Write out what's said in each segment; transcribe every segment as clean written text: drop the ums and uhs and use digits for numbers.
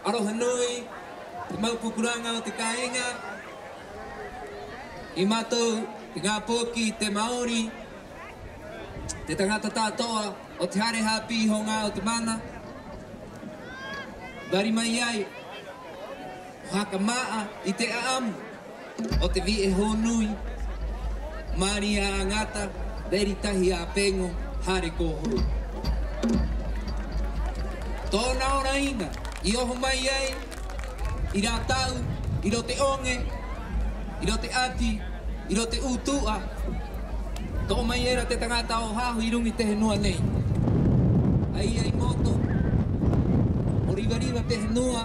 Aroha nui, te maupukuranga o te kainga. I mātou, te ngā pōki, te Māori, te tangata tātoa o te hareha pīhonga o te mana. Wari mai ai, haka maa i te aamu o te vi e honui. Māri a ngata, veri tahi a pengo, hare kōhuru. Tōna ora ina, i oho mai ai, i rā tau, i ro te onge, i ro te ati, i ro te utua. Tō mai era te tangata o hahu i rungi te henua nei. Ai ai moto, o riva riva te henua,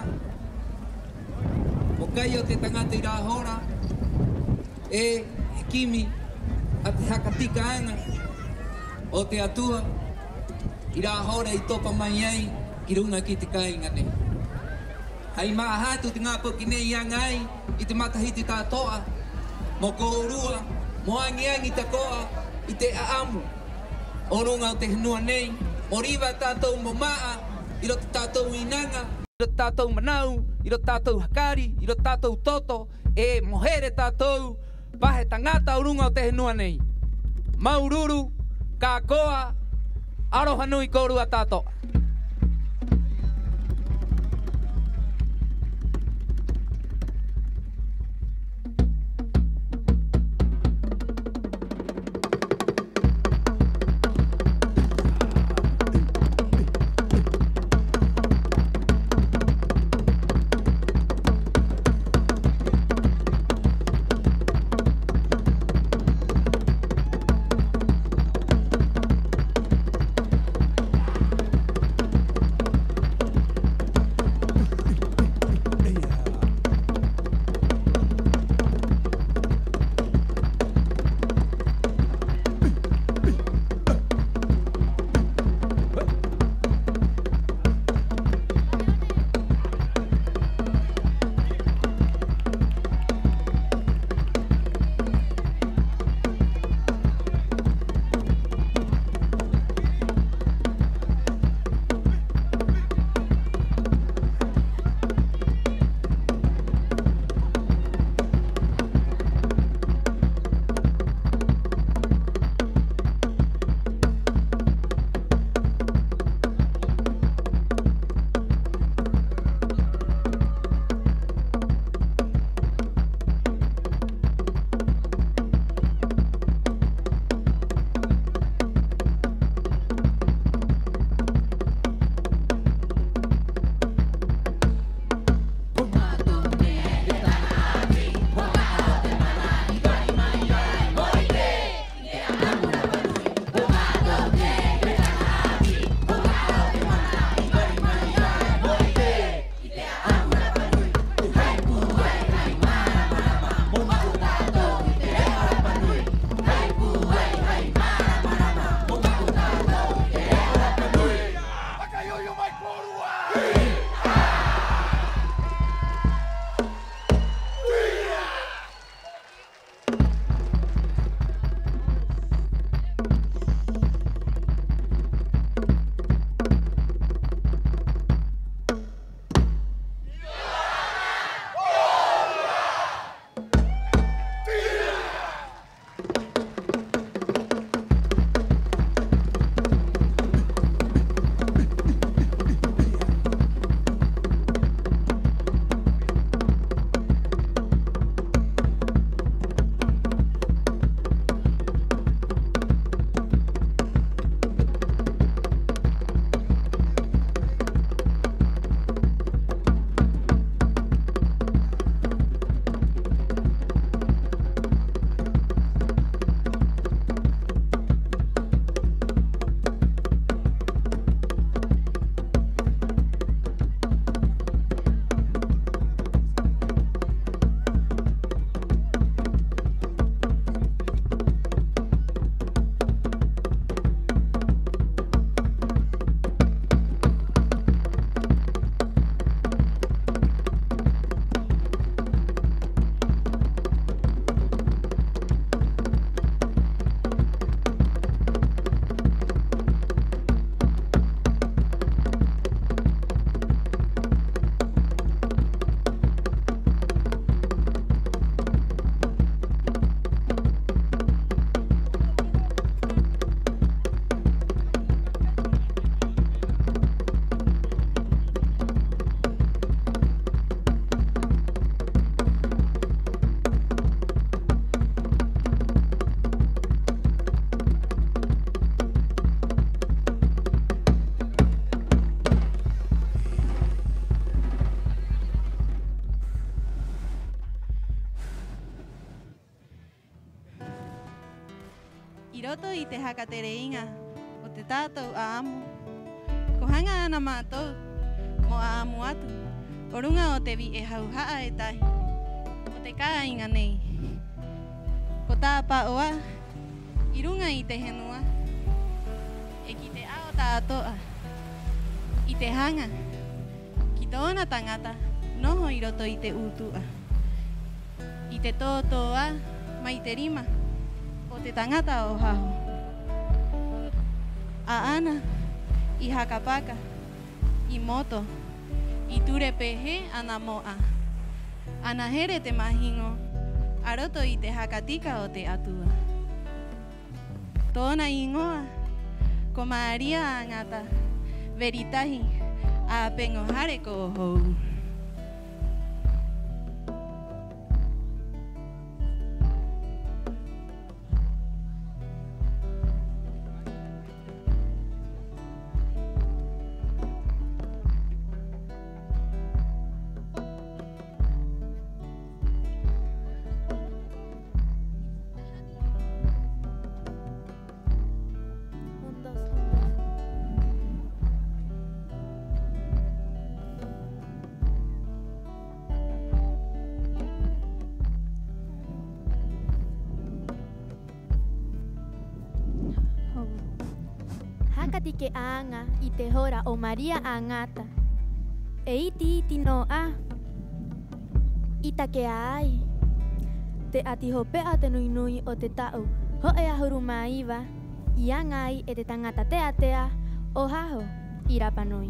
o kai o te tangata i rā hora, e he kimi a te hakatika anga, o te atua, i rā hora i topa mai ai, ki runga ki te kainga nei. Hei maa hatu te ngā poki nei angai, i te matahiti tātoa, mo ko urua, mo angi ta koa, i te aamu, o runga o te henua nei, mo riva tātou mo maa, i ro te tātou inanga, i ro te tātou manau, i ro te tātou hakari, i ro te tātou toto, e mohere tātou, pahe tangata o runga o te henua nei. Maururu, ka koa, aroha nui kōrua tātoa. te hakatereinga o te tātou a amu. Ko hanga ana mātou mo a amu atu. O runga o te vi e hauhaa e tahi. O te kāinga nei. Ko tā paoa, i runga i te henua. E ki te ao tātoa. I te hanga. Ki tōna tangata, noho i roto i te utua. I te tōtoa, mai te rima, o te tangata o haho. A ana, i hakapaka, i moto, i ture pehe ana moa. Ana here te mahingo, a roto i te hakatika o te atua. Tōna ingoa, ko Maria angata, veritahi, a pengo hare ko hou. Hakati ke anga i te hora o Maria angata. E iti no a. Ita ke ai. Te ati hopea te nui nui o te tau. Ho e ahuru maiwa. I angai e te tangata te atea o haho i Rapanui.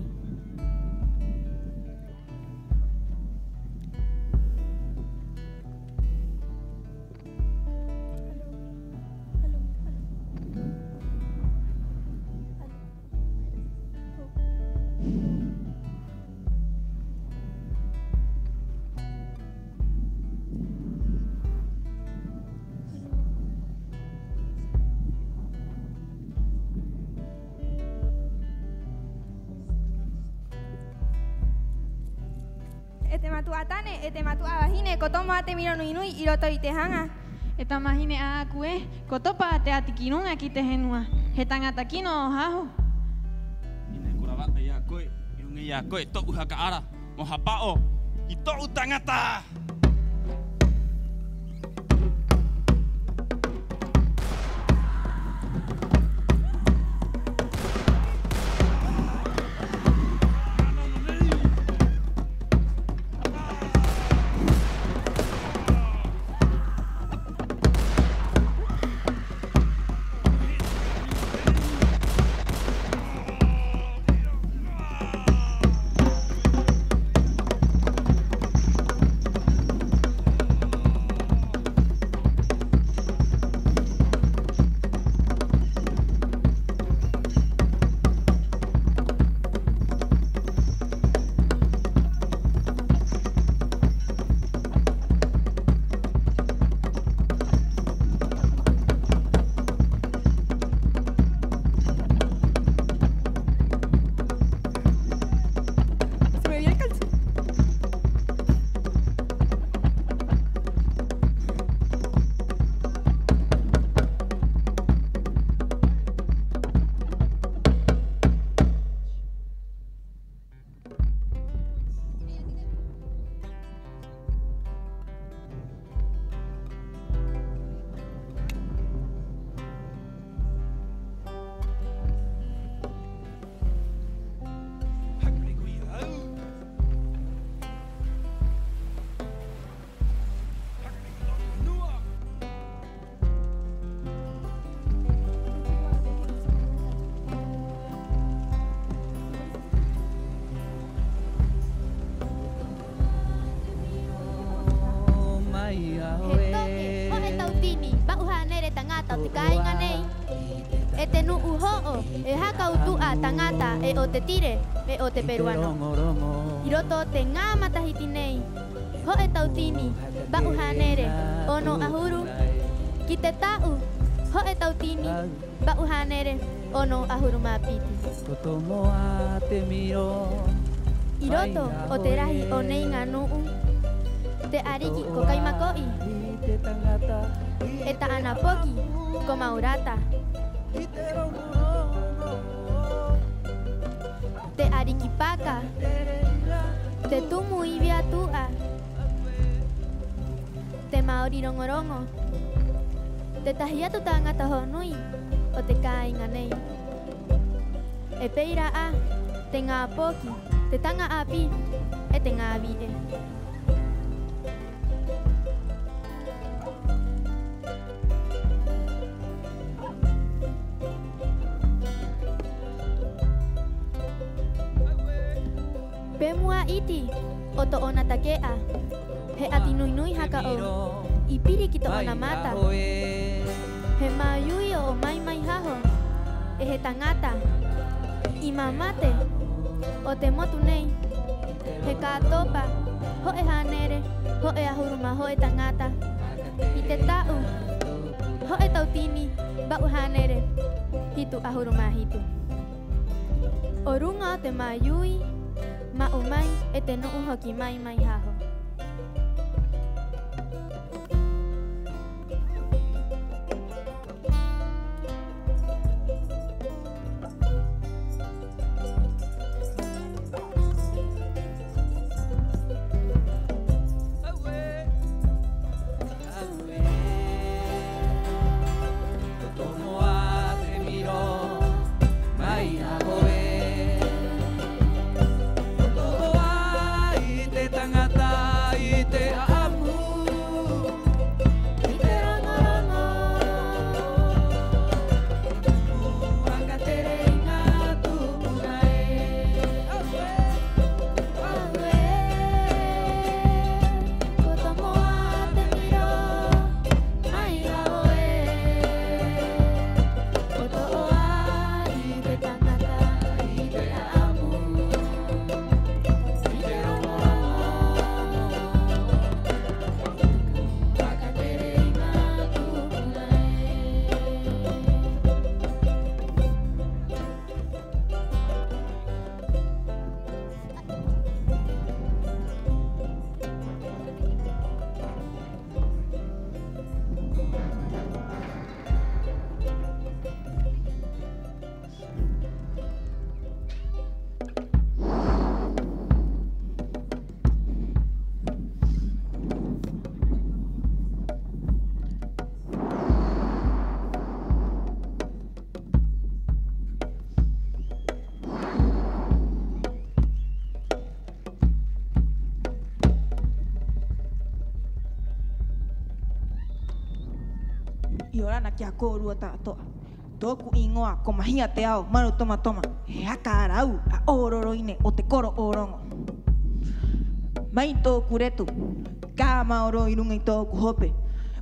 E te matua tane, e te matua wahine, ko tomo a te miro nui nui i roto i te hanga. E tamahine a aku e, ko topa a te ati kinunga ki te henua. He tangata kino o haho. Ine kurawata i a koe, irunga i a koe, toku haka ara, mo hapao, i toku tangata! E te nuu ho'o, e haka utua tangata e o te tire, e o te peruano. I roto te ngā matahiti nei, ho e tautini, ba'u hanere, ono ahuru. Ki te tau, ho e tautini, ba'u hanere, ono ahuru mapiti. I roto o te rahi o nei ngā nuu, te ariki ko kaimakoi, e ta ana poki ko maurata. Te arikipaka. Te tumu ibia tua. Te maorirongorongo. Te tahia tu tangata honui. O te kainganei. E peira a. Te ngā poki. Te tanga api. E te ngā vie. Pemua iti, oto ona takea. He ati nui nui haka o. Ipiri kita ona mata. He mayui o mai mai haho. E he tangata. I mamate. O te motu nei. He katopa. Ho e hanere. Ho e ahuruma. Ho e tangata. I te tau. Ho e tautini. Bau hanere. Hitu ahuruma hitu. O runga te mayui. Maumai e te nuu hoki mai mai haho. I ora na kia kōrua tātoa. Tōku ingoa ko mahia te ao, maru toma toma. He haka arau a ororoine o te koro orongo. Mai tōku retu, kā maoro i runga i tōku hope.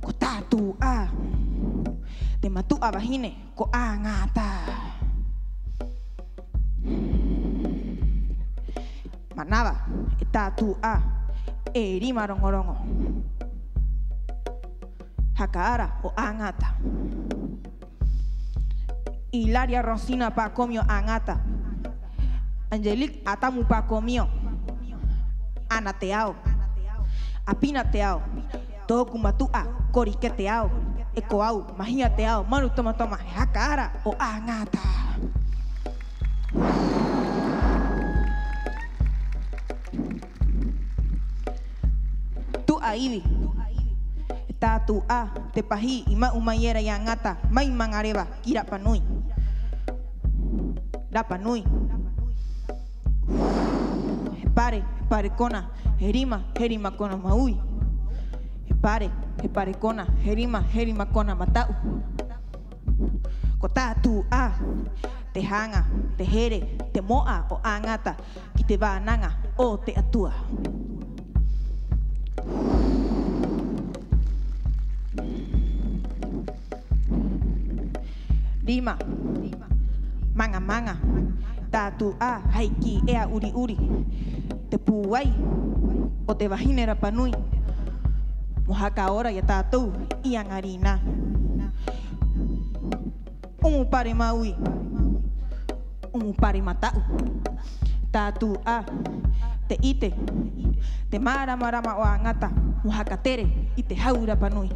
Ko tātū a. Te matu a wahine, ko a ngātā. Manawa, e tātū a. E rima rongorongo. Hakaara o angata. Hilaria Rosina pa comio angata. Angelique atamu pa comio. Ana teao. Apina teao. Toku matua korike teao. Ekoau mahia teao. Manu toma toma. Hakaara o angata. Tu aivi. Tātu a te pahi i mau maiera i angata mai mangareva ki Rapanui. Rapanui. He pare kona, he rima kona maui. He pare kona, he rima kona matau. Ko tātu a te hanga, te here, te moa o angata ki te wānanga o te atua. Rima, manga, tātu a haiki ea uri, te pūwai o te wahine Rapanui. Mohaka ora ia tātou i angarina. Umu pare maui, umu pare matau. Tātu a te ite, te marama o angata, mohaka tere i te hau Rapanui.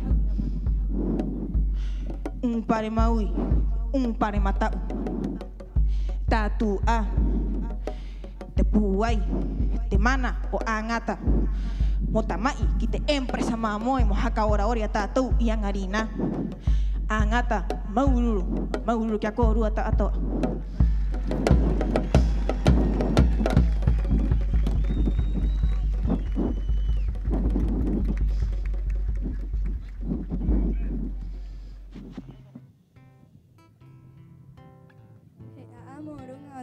Umu pare maui, pare matau. Tatu a te puai te mana o angata. Motamai ki te empresa mamoi mo haka ora ora tatu yang harina. Angata maululu ki ako rua ta ato.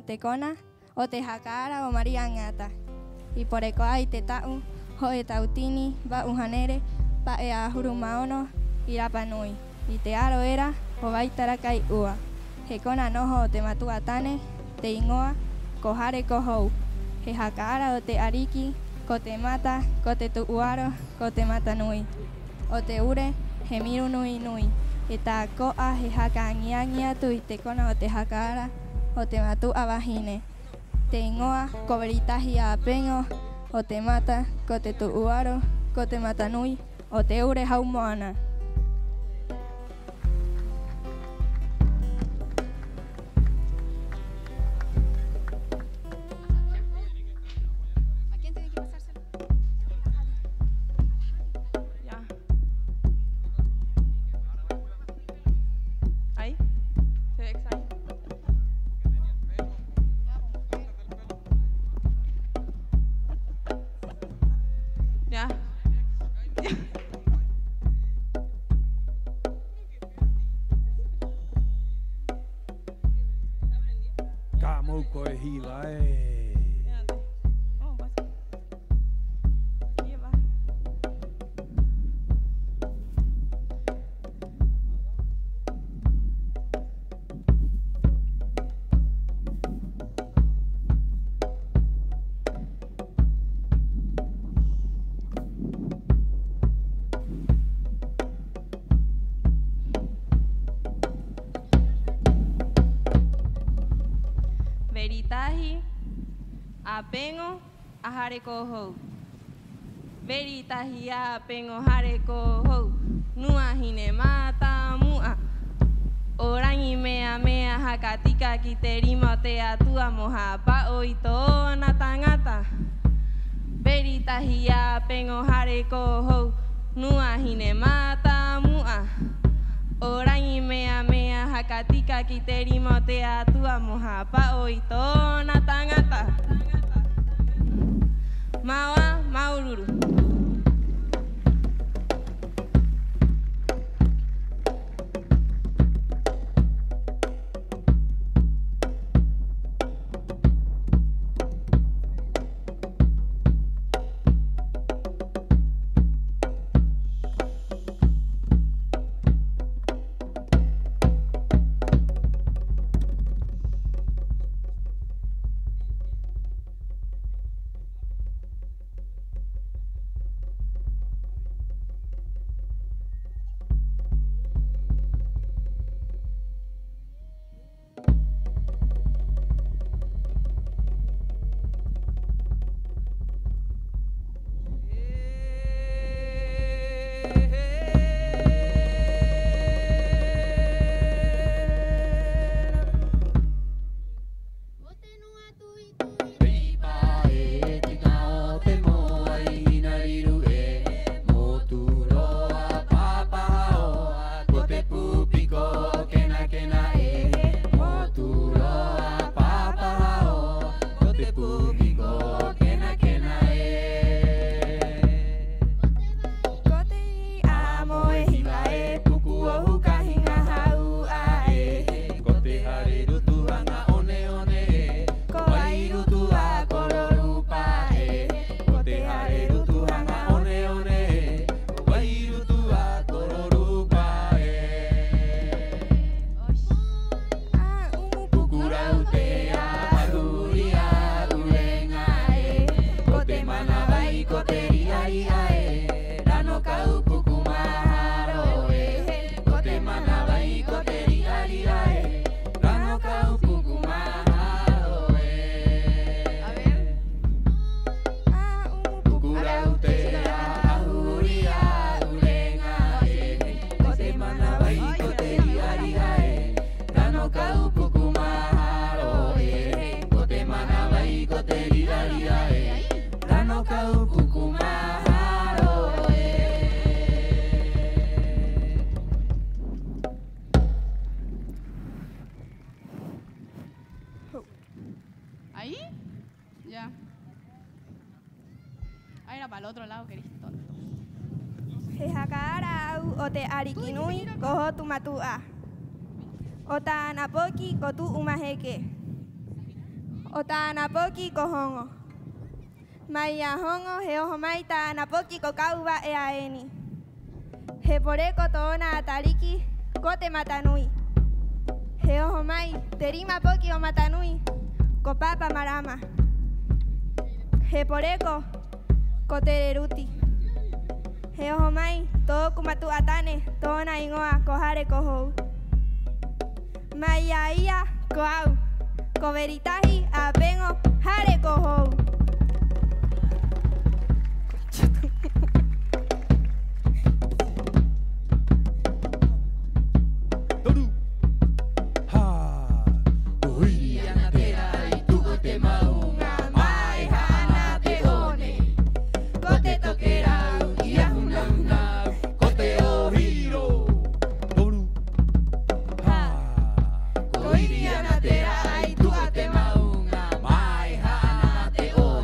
Te kona o te hakara o Maria ngata. I pore ko ai te tau ho e tautini ba uhanere pa e ahuru maono i rapanui. I te aro era o vaitara kai ua. He kona noho o te matua tane, te ingoa, ko hare ko hou. He hakara o te ariki, ko te mata, ko te tuuaro, ko te mata nui. O te ure, he miru nui nui. E tā koa he haka angiangi atu i te kona o te hakara, o te matu awahine. Te ingoa, ko veritahi a pengo, o te mata, ko te tuuaro, ko te mata nui, o te ure hau moana. Veritahi apengo ahare ko hou. Veritahi apengo hare ko hou. Nua hine mata mua. Orangi mea hakatika ki te rima o te atua moha pao i tōna tangata. Veritahi apengo hare ko hou. Nua hine mata mua. Orangi mea hakatika ki te rima o te atua moha pao i tōna tangata. Maua maururu. Ahí. Ya. Ahí era para el otro lado, querés tonto. Hehakarau o te arikinui koho tu matua. O ta anapoki ko tu umaheke. O ta anapoki ko hongo. Maya hongo he oho mai ta anapoki ko kauba e aeni. He poreko toona atariki ko te matanui. He oho mai te rima poki o matanui ko papa marama. He poreko ko te reruti. He oho mai to kumatu atane toona ingoa ko hare ko hou. Maya ia ko au. Ko veritahi a pengo hare ko hou. Koiri anatera ai tu ate maunga mai hana te o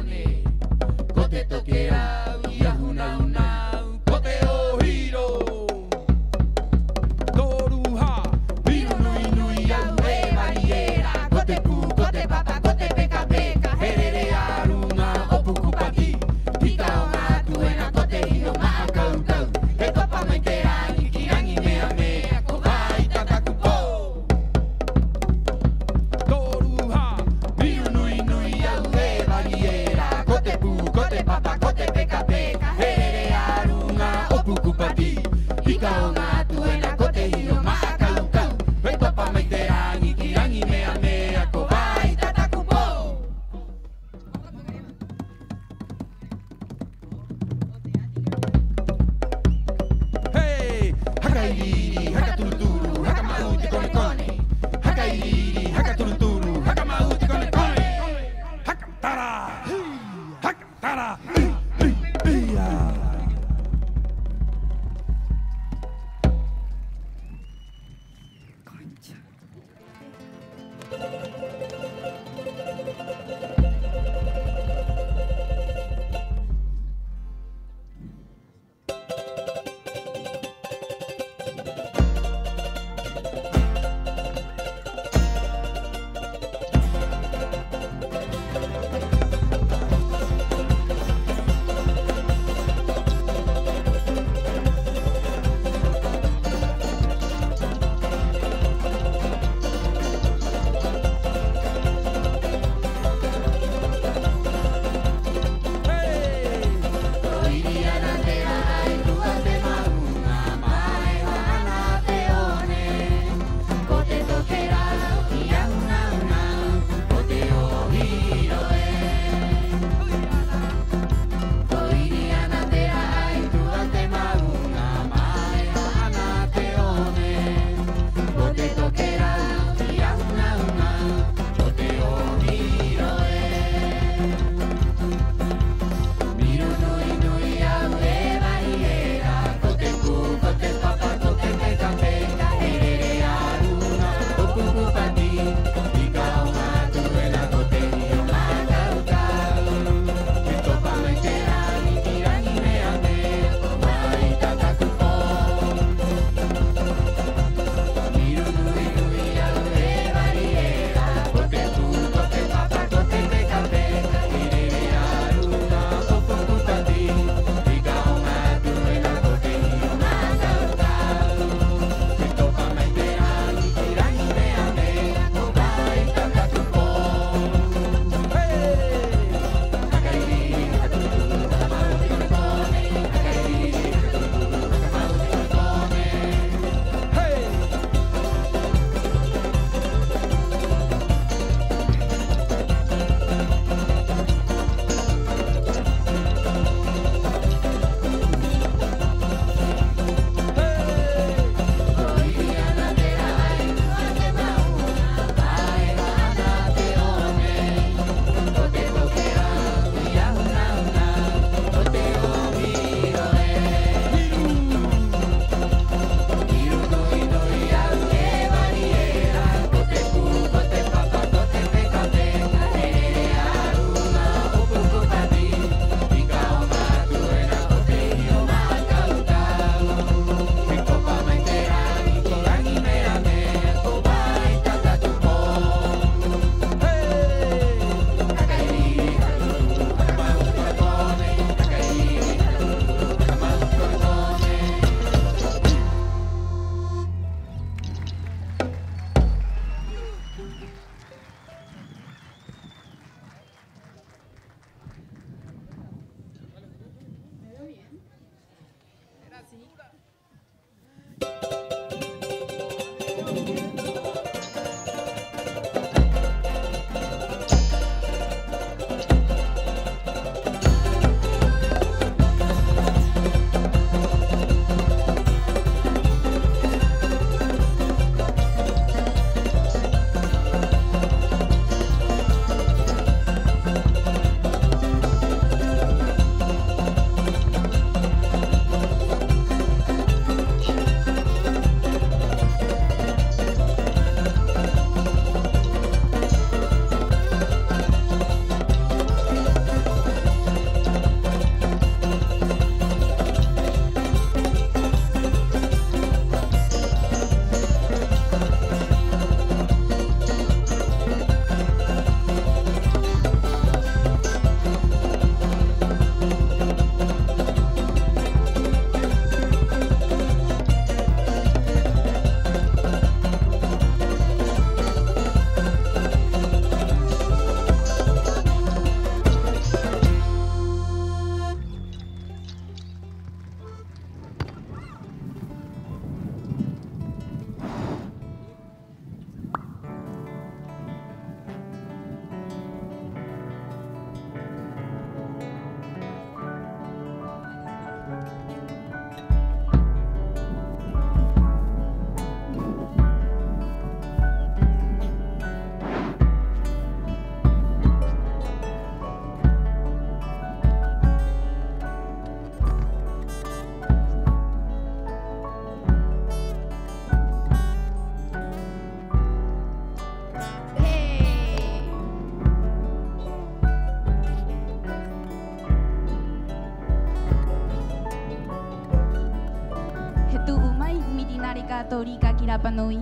Católica Kirapanui.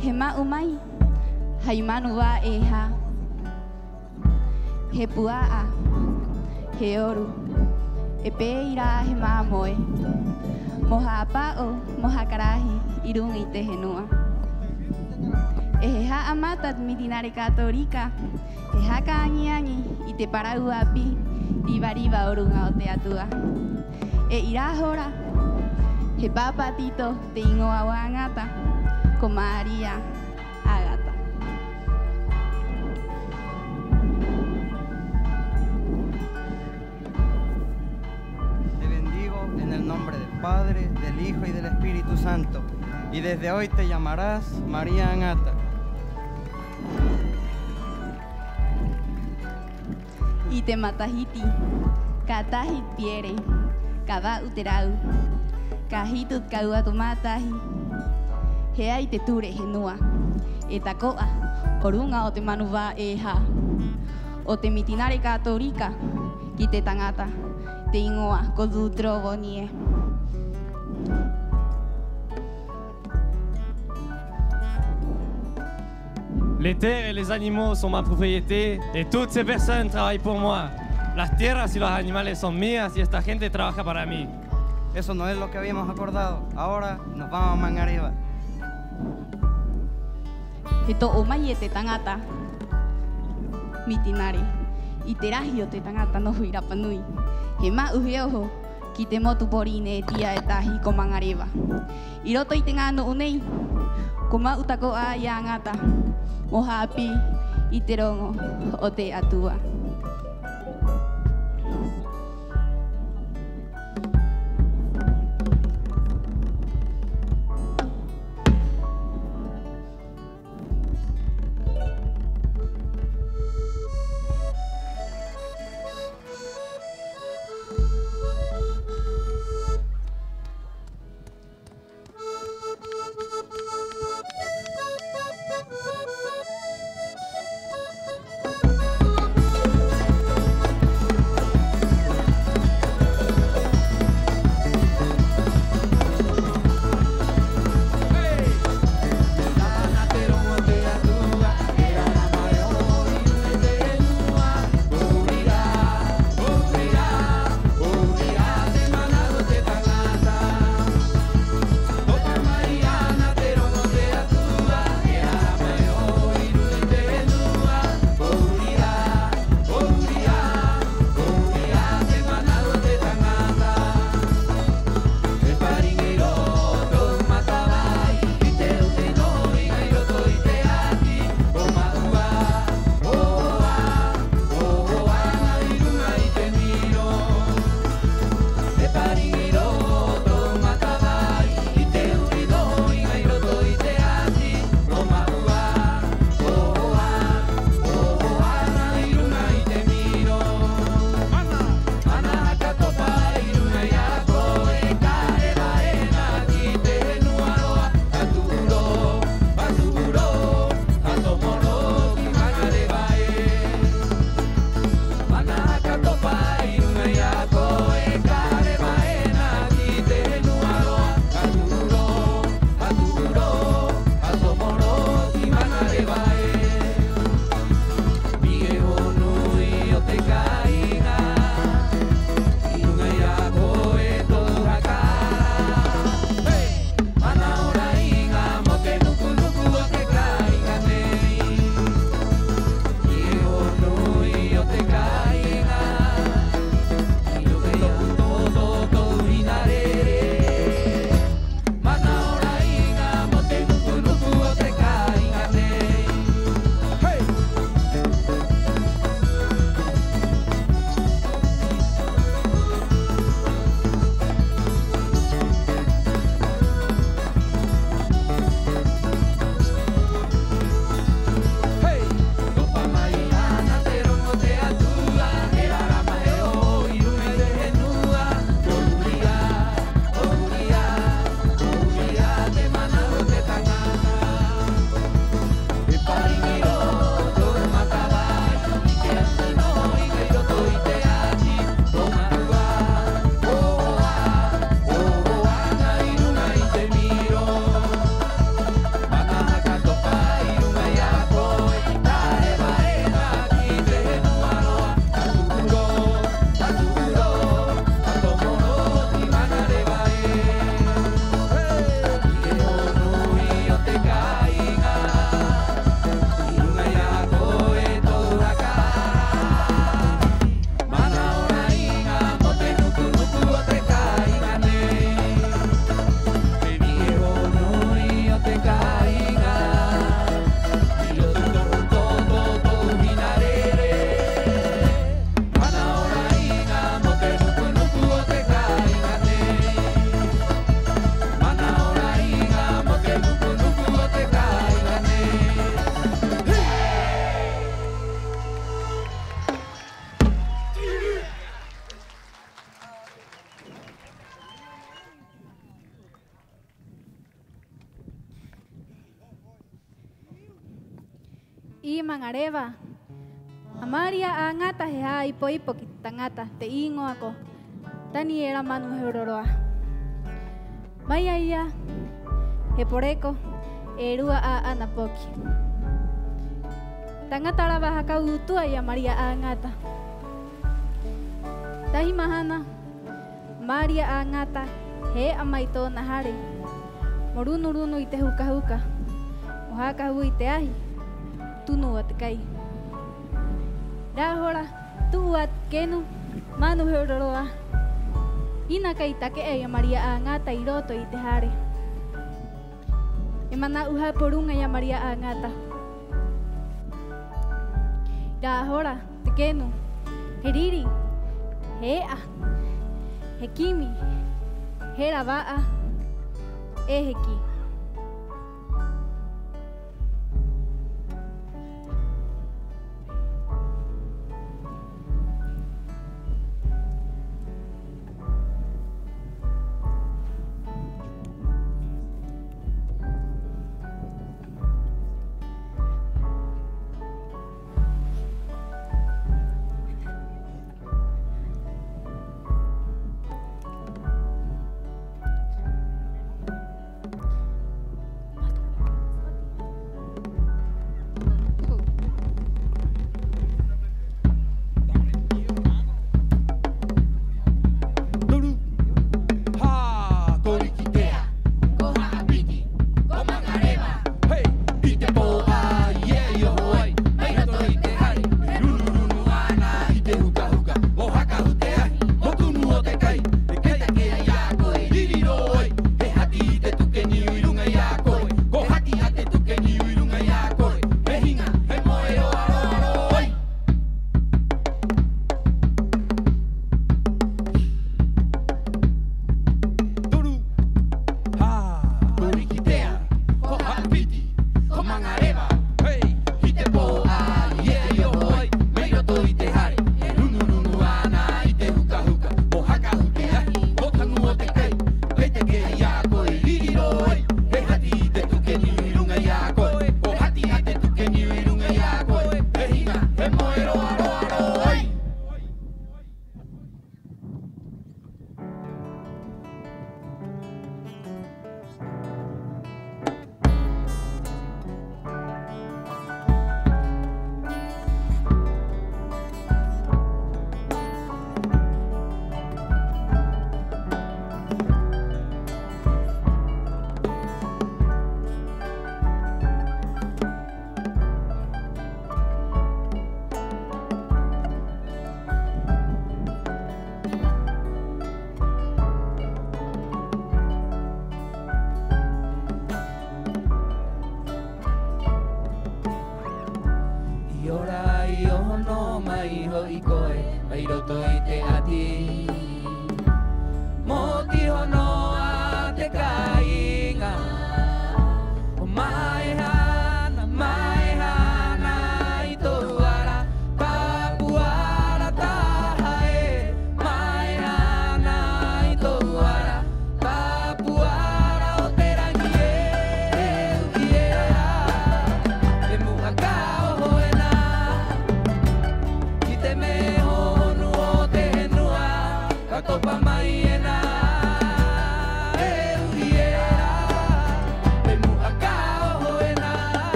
Hema umai, haimanuva eha. Hepuaa, heoru, epeira hema moe. Mohapao, mohakarahi, irung ite henua. Eha amatat mitinare Católica. Eha kañiani, ite parauapi, ibariba orunga oteatua. E irahora. Hepa patito te ingoa wangata, con María Ágata. Te bendigo en el nombre del Padre, del Hijo y del Espíritu Santo. Y desde hoy te llamarás María Ágata. Y te matahiti, katahit piere, kada uterau. Kahitut kaua tomatahi, hea te ture henua, etakoa, orunga o te manuva eha, o te mitinare Católica, ki te tangata, te ingoa kodutro bonie. Les terres et les animaux sont ma propriété et toutes ces personnes travaillent pour moi. Las tierras y los animales son mías y esta gente trabaja para mí. Eso no es lo que habíamos acordado. Ahora nos vamos a Mangareva. Eto omaye te tangata, mitinare, iteragio te tangata no huirapanui. Hema uhioho, kitemo tu porine tia etahi ko Mangareva. Iroto itengano unei, koma utako a yangata, mohapi iterongo o te atua. I mangareva. Amaria angata heha ipo kitangata te ingo ako. Tani era manu heuroroa. Maya ia he poreko erua a anapoki. Tangata raba hakautua ia Maria angata. Tahi mahana Maria angata he amaito nahare. Morunurunu ite huka. Mohaka hu ite ahi. Tunu atkai. Dahora tu at kenu manu heuroroa. Ina kai take e Maria angata iroto ite hare. Emana uha porunga ya Maria angata. Dahora tekenu heriri hea hekimi herabaa eheki.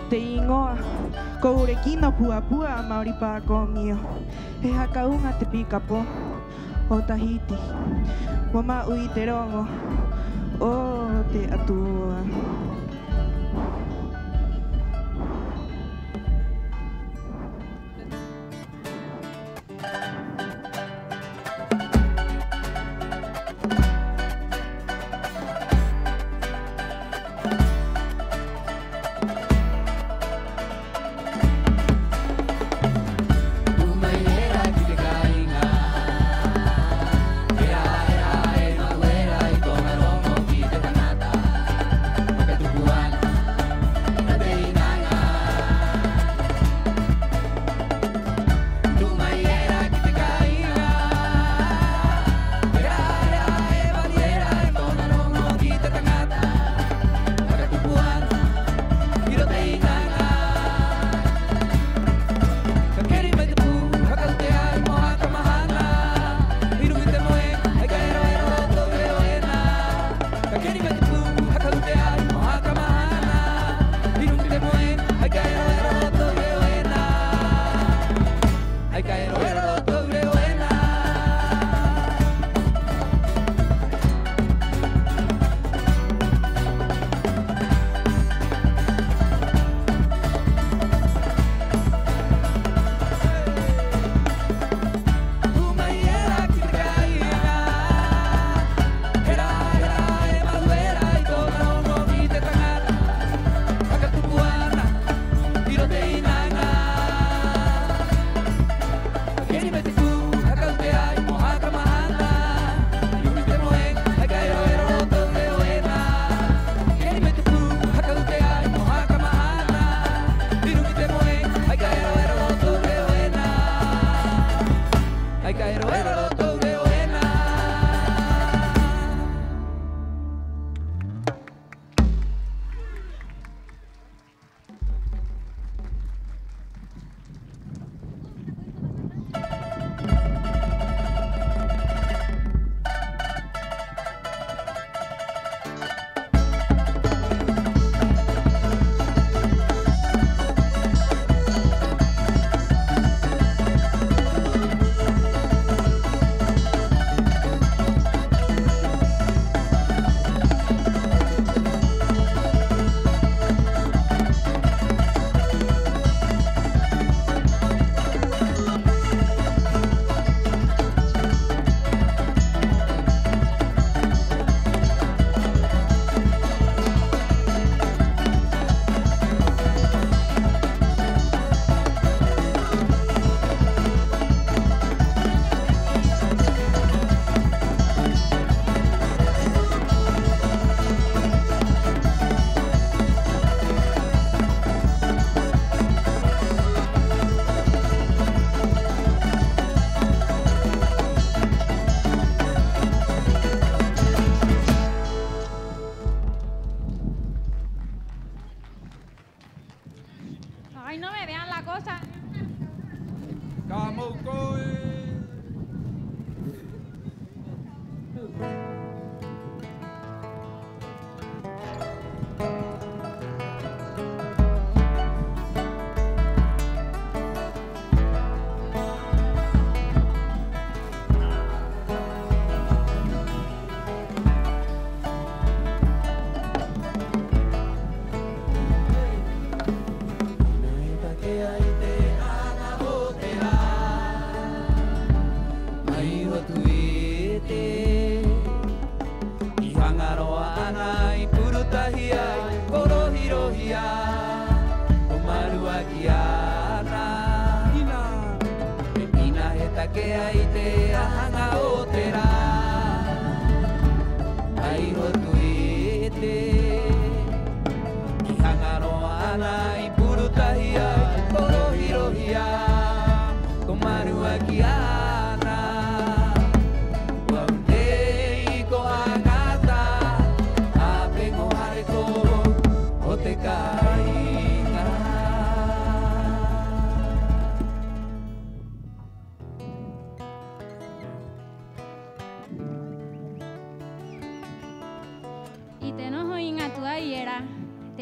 Te ingoa, kourekina pua mauripa komio. He hakaunga te pikapo, o Tahiti. Mama ui te rongo, o te atua. Ay, no me vean la cosa.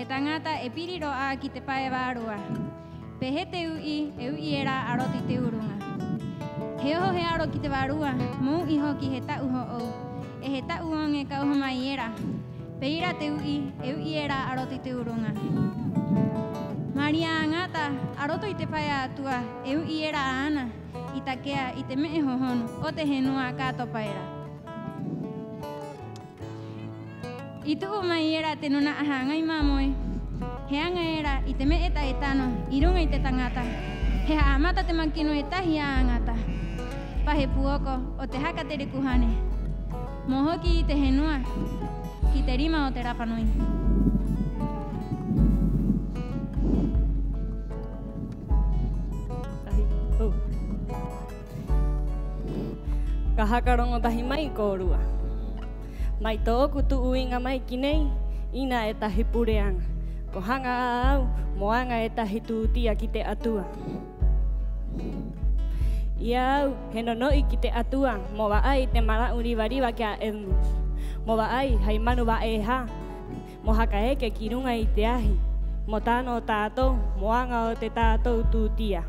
Tangata e piriro a ki te pae wārua. Pehe te ui, e ui era aroti te urunga. He oho he aro ki te wārua, mou iho ki he tau ho o. E he tau onge ka oho mai era. Peira te ui, e ui era aroti te urunga. Maria ngata, aroto i te pae atua, e ui era ana. I takea i te mee hohonu, o te henua kato paera. I tuu mai era te nuna aha ngai mamoe. He anga era i te me eta e tano, i runga i te tangata. He haamata te makino e tahi a angata. Pahe puoko o te haka te rekuhane. Mohoki i te henua, ki te rima o te rapanui. Ka hakarongo tahi mai ko rua. Mai tōku tu uinga mai ki nei, ina e tahi pureanga. Ko hanga au, moanga e tahi tūtia ki te atua. Ia au, he nonoi ki te atua, mo wa ai te mara uriwariwa kia Edmunds. Mo wa ai, hai manu wa e ha, mo haka eke ki runga i te ahi. Mo tāno tātou, moanga o te tātou tūtia.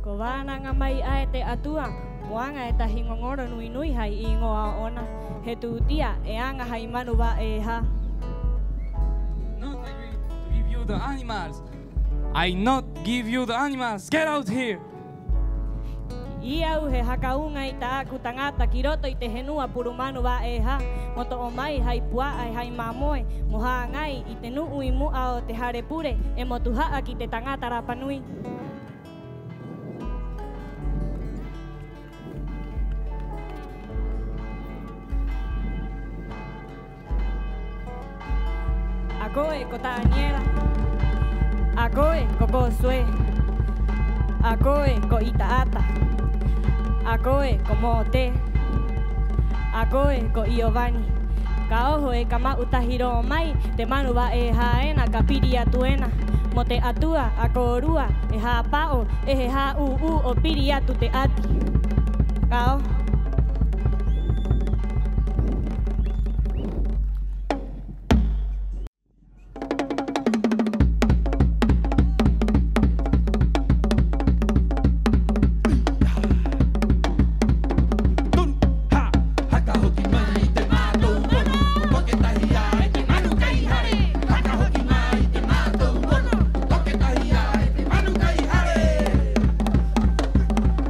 Ko wānanga mai ai te atua, moanga e tahi ngongoro nui nui hai i ngoa ona. He tūtia e anga hai manu wa e ha. Not agree to give you the animals. I not give you the animals. Get out here. I au he hakaunga i ta aku tangata ki roto i te henua purumanu wa e ha. Moto o mai hai pua ai hai mamoe. Moha ngai i te nuu i mua o te harepure. E motu haa ki te tangata rapanui. Akoe ko taaniera. Akoe ko kosue. Akoe ko itaata. Akoe ko mote. Akoe ko Iovani. Ka oho e ka mautahiro mai, te manu wa e haena ka piri atuena. Mo te atua a korua e ha pao e he ha u o piri atu te ati. Ka o.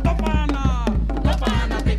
Topana, te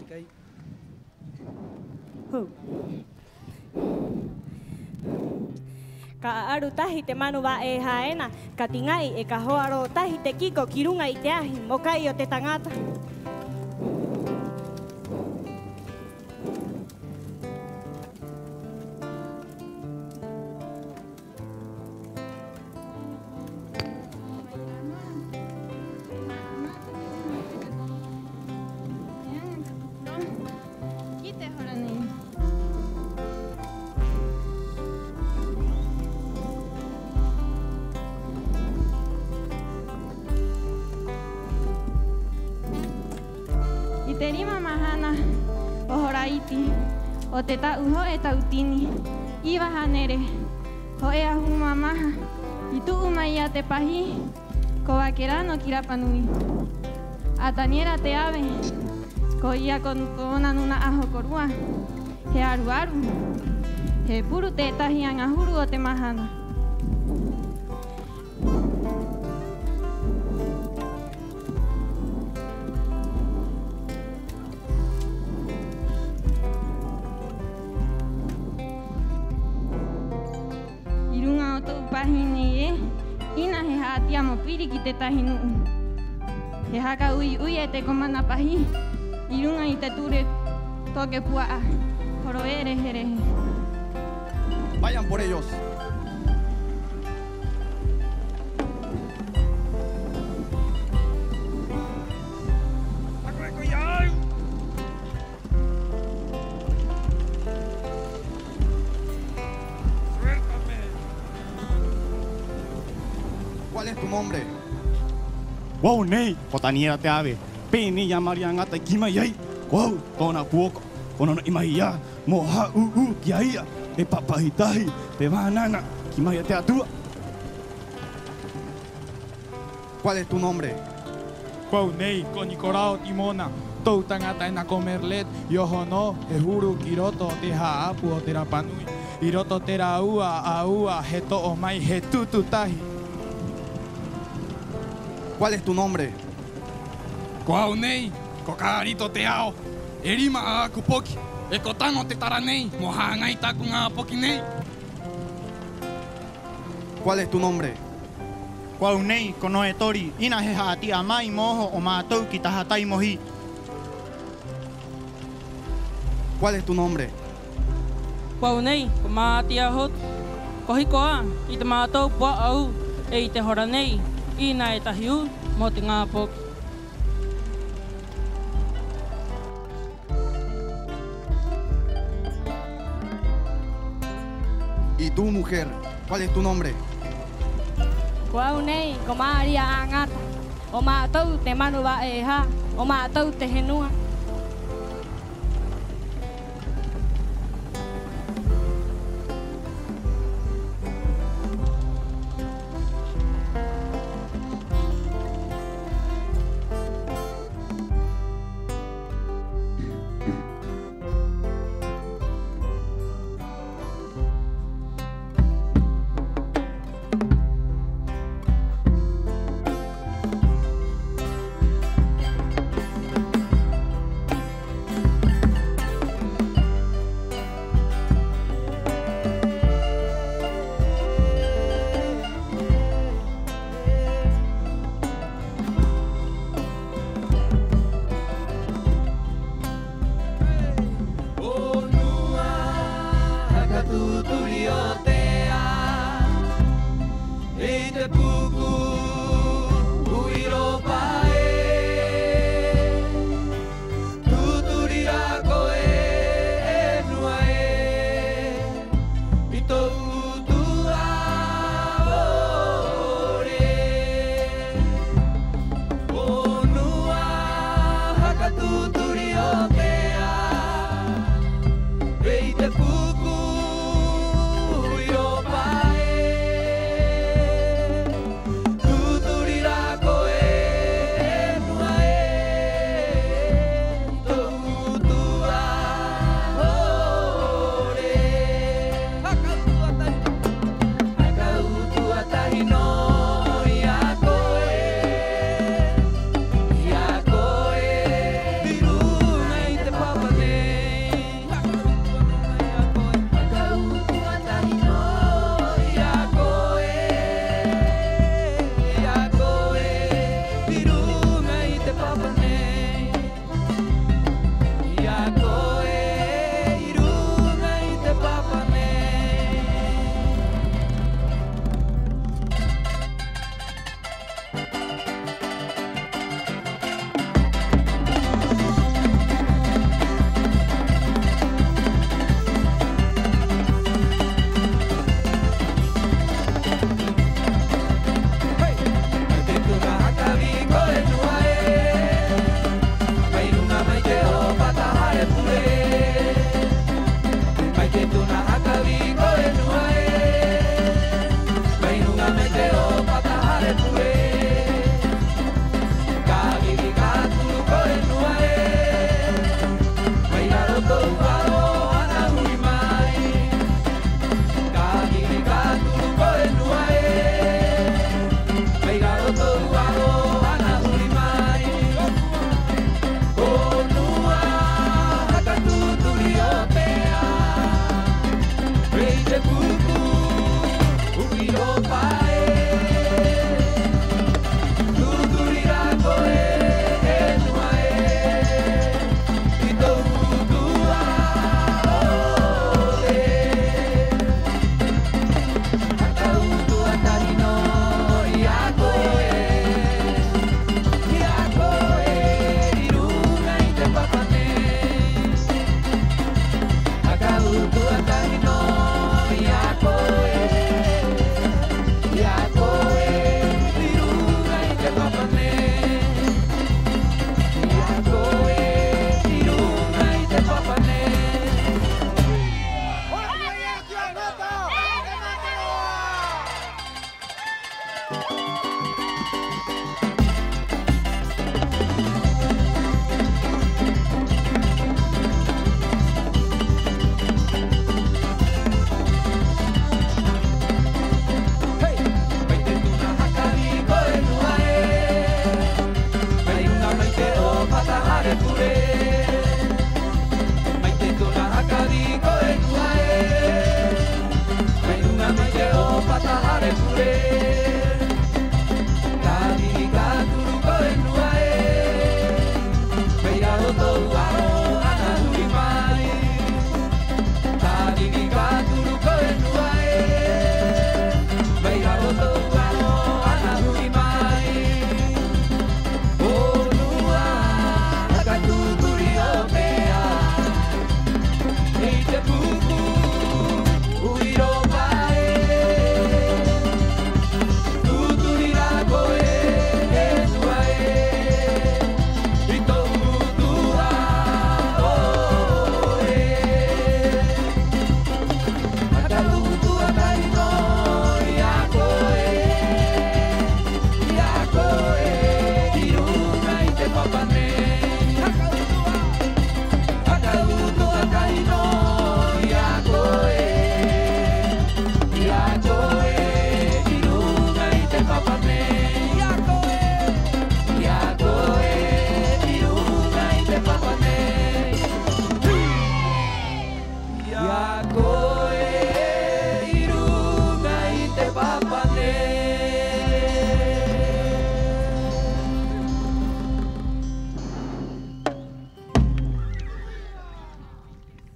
Ka aru tahi te manu wa e haena, ka tingai e ka hoaro tahi te kiko kirunga i te ahi, mokai o te tangata. Terima mahana ohoraiti o te tauho e tautini iwa hanere ho e ahu mamaha i tuu mai a te pahi ko wakera no kirapanui a taniera te ave ko ia kona nuna aho korua he aru aru he puru te tahi angahuru o te mahana. Pahini ina he hatia mo piri ki te tahi nuu. He haka ui ui e te komana pahi, i runga i te ture toke puaa, horo ere herehe. Vayan por ellos. ¿Cuál es tu nombre? Wow, nei, kotaniera te ave. Peni ya Marian ata kima yai. Wow, kona puoko. Kono no imahia. Moha kiaia. E papahitahi. Te banana. Kima ya te atua. ¿Cuál es tu nombre? Wow, nei, konikorao timona. Tou tangata ena comerlet. Yoho no, e huru kiroto te haapu o te rapanui. Iroto te aua, heto o mai he tututahi. ¿Cuál es tu nombre? Koau nei, kokarito te ao. Erima a kupoki, e kotano te tara nei, moha ngai taku ngā poki nei. ¿Cuál es tu nombre? Koau nei, kono e tori, ina he haati a mai moho o mātou ki tahatai mohi. ¿Cuál es tu nombre? Koau nei, ko maati a hot. Kohikoa, i te mātou pua au, e i te hora nei. Ina e tahiu mo te ngā poki. ¿Y tú, mujer? ¿Cuál es tu nombre? Koau nei, ko Maria Angata. O mātou te manu wa e ha, o mātou te henua.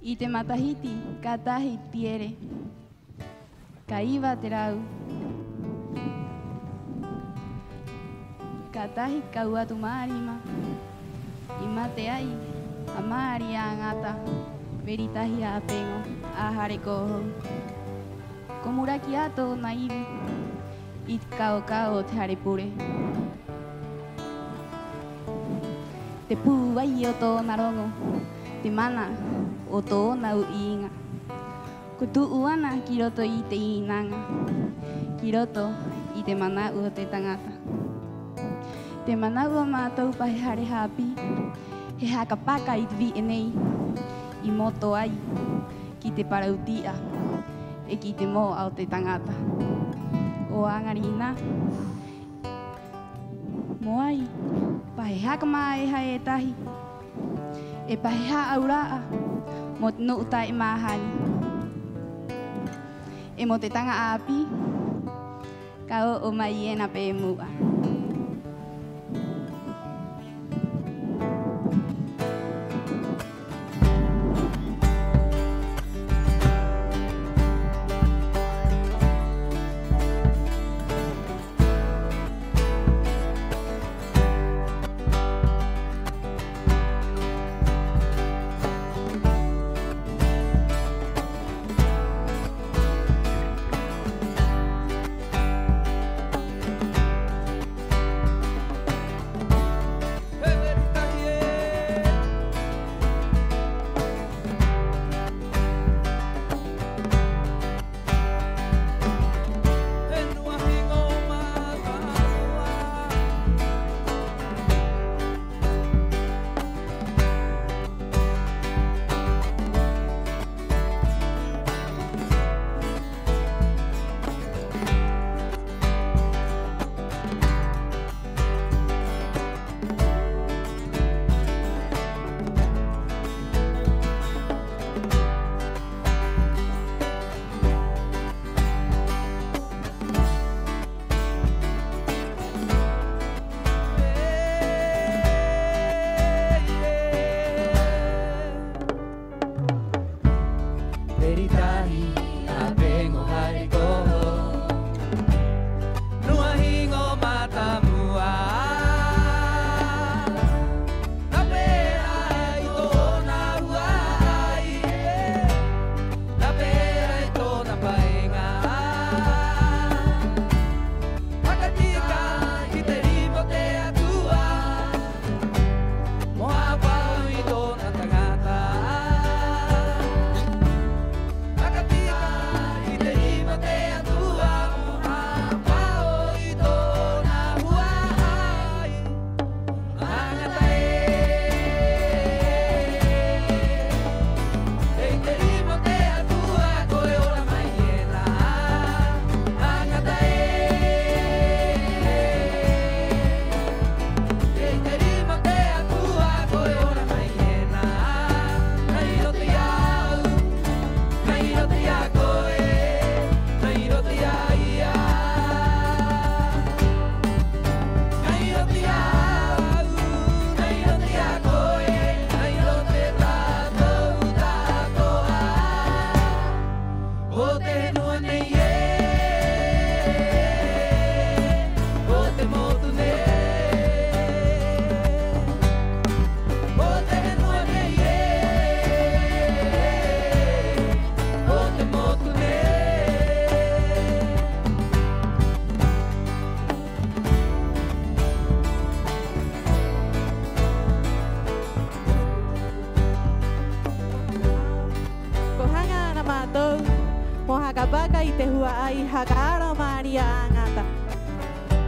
I te matahiti, katahi tiere. Kaiwa te rau. Katahi kaua tu marima. Ima te ai, a maari a ngata. Veritahi a pengo, a hare koho. Komuraki ato na iwi. I kao kao te hare pure. Te pū ai o tō narongo. Te mana o tō nau inga. Ko tuu ana ki roto i te inanga. Ki roto i te manau o te tangata. Te manau o mātou pahe hare hapi. He haka paka i te vi enei. I moto ai ki te parautia. E ki te mō au te tangata. O angarina. Mo ai. Pahe haka mai hai e tahi. E pahe ha auraa. Mo te nuu tai mahani. E mo te tanga api. Ka o mai e na pe mua. Baka i te hua ai hakaara Maria angata.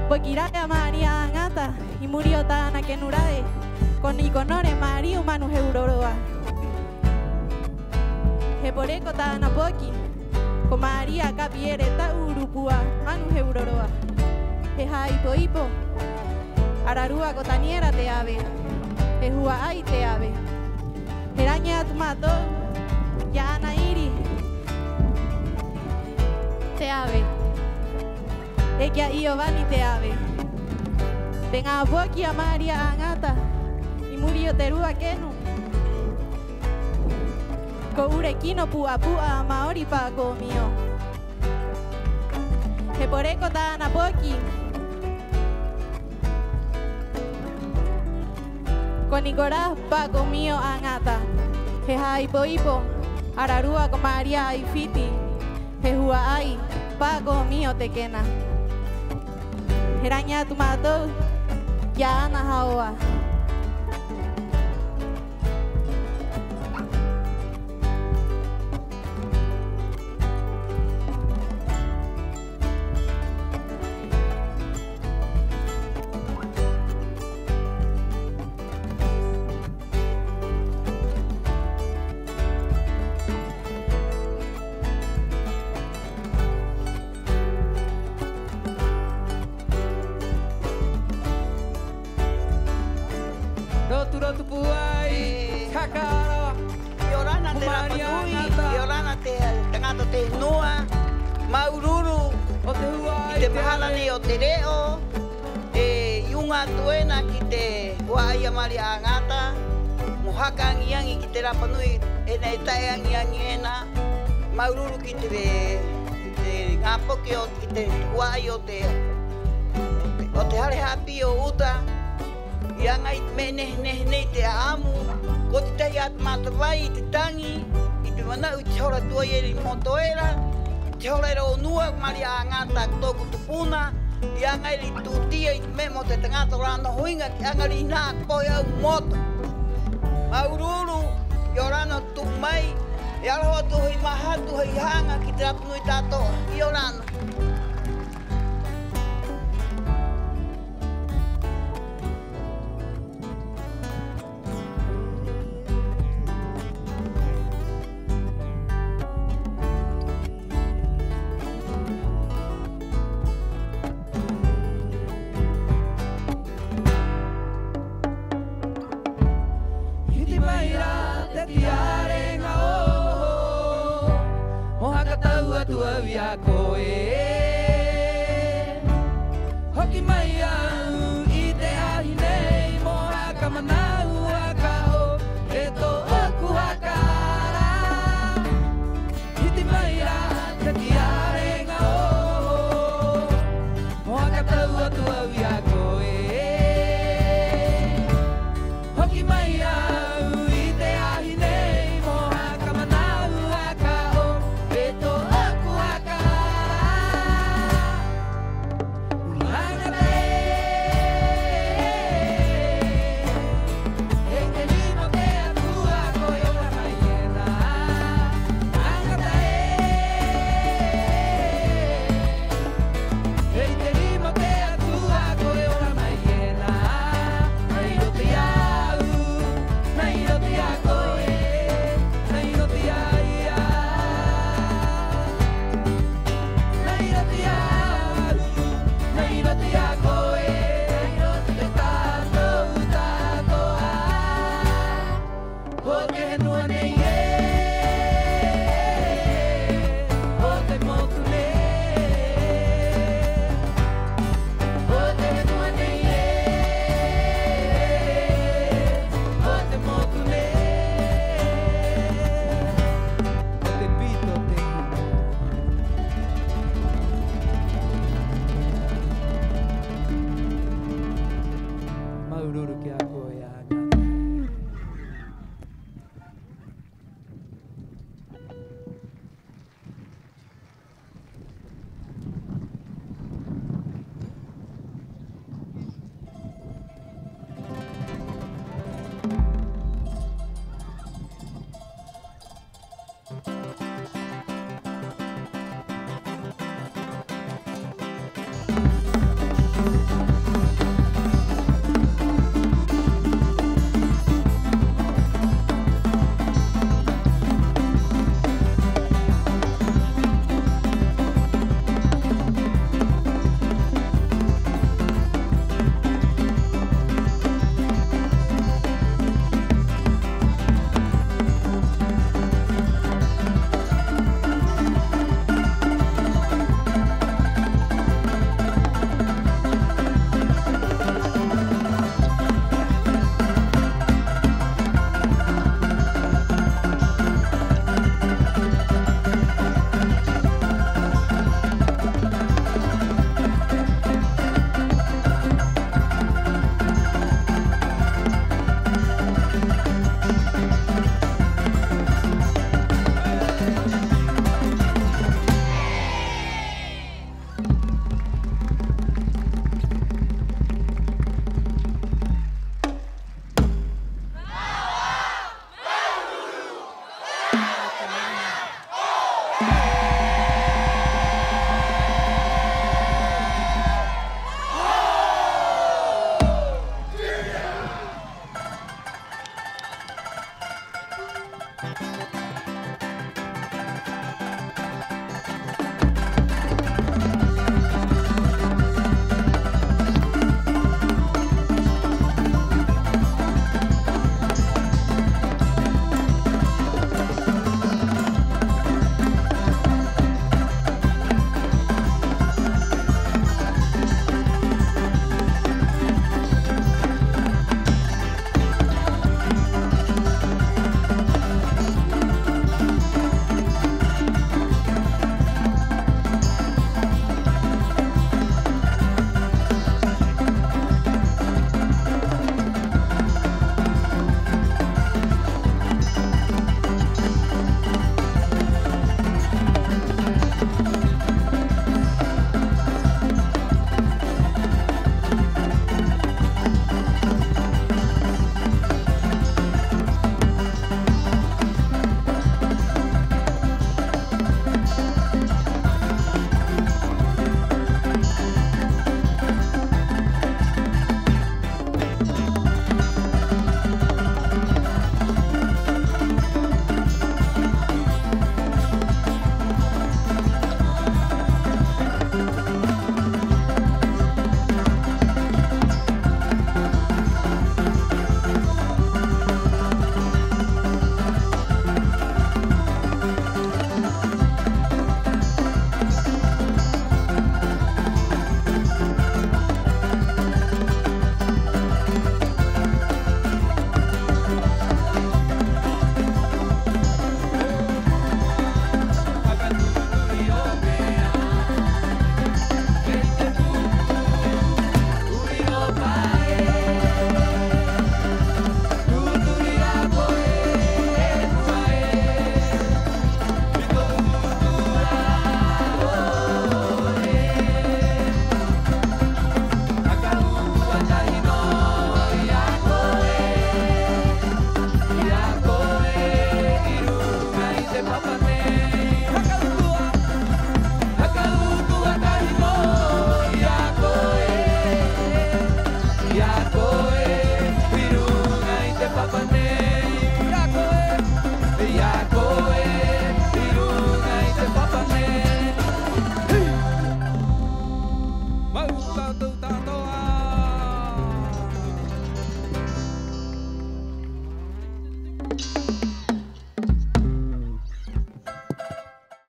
Pokiraya Maria angata i muri o tāna ke nurae. Kon i konore Maria manu he uroroa. He poreko tāna poki. Ko Maria kapiere ta urupua manu he uroroa. He haipo ipo. Ararua ko taniera te ave. He hua ai te ave. He raña atumato. Ya ana iri. Te ave. E kia Iovani te ave. Te ngā poki a Maria angata. I muri o te rua kenu. Ko ure kino pua pua maori pa ko mio. He poreko ta na poki. Konigora pa ko mio angata. He hai poipo. Ararua ko Maria ai fiti. He hua ai pa ko mio te kena. He raña tu matou. Ya ana haoa. Rotu puai, kakara. Yorana te rapanui, Yorana te tangata te noa, maururu, o te huai, i te mahalane o te reo, e iunga tuena ki te waia mari a ngata, mohaka angiangi ki te rapanui, e nei tae angiangi ena, maururu ki te ngapoke o ki te wai o te hare hapi o uta, ia ngai mene nei te amu, ko te tahi atu matawai i te tangi, i te manau te hora tua ieri motoera, te hora era o nua mari a ngata tōku tupuna, ia ngai li tūtia i te me mo te tangata rana hoinga ki angari nā koe au moto. Maururu, i o rana tumai, e aroha tuhi mahatu hei hanga ki te rapunui tātoa, i o rana. Tua via koe Hoki mai a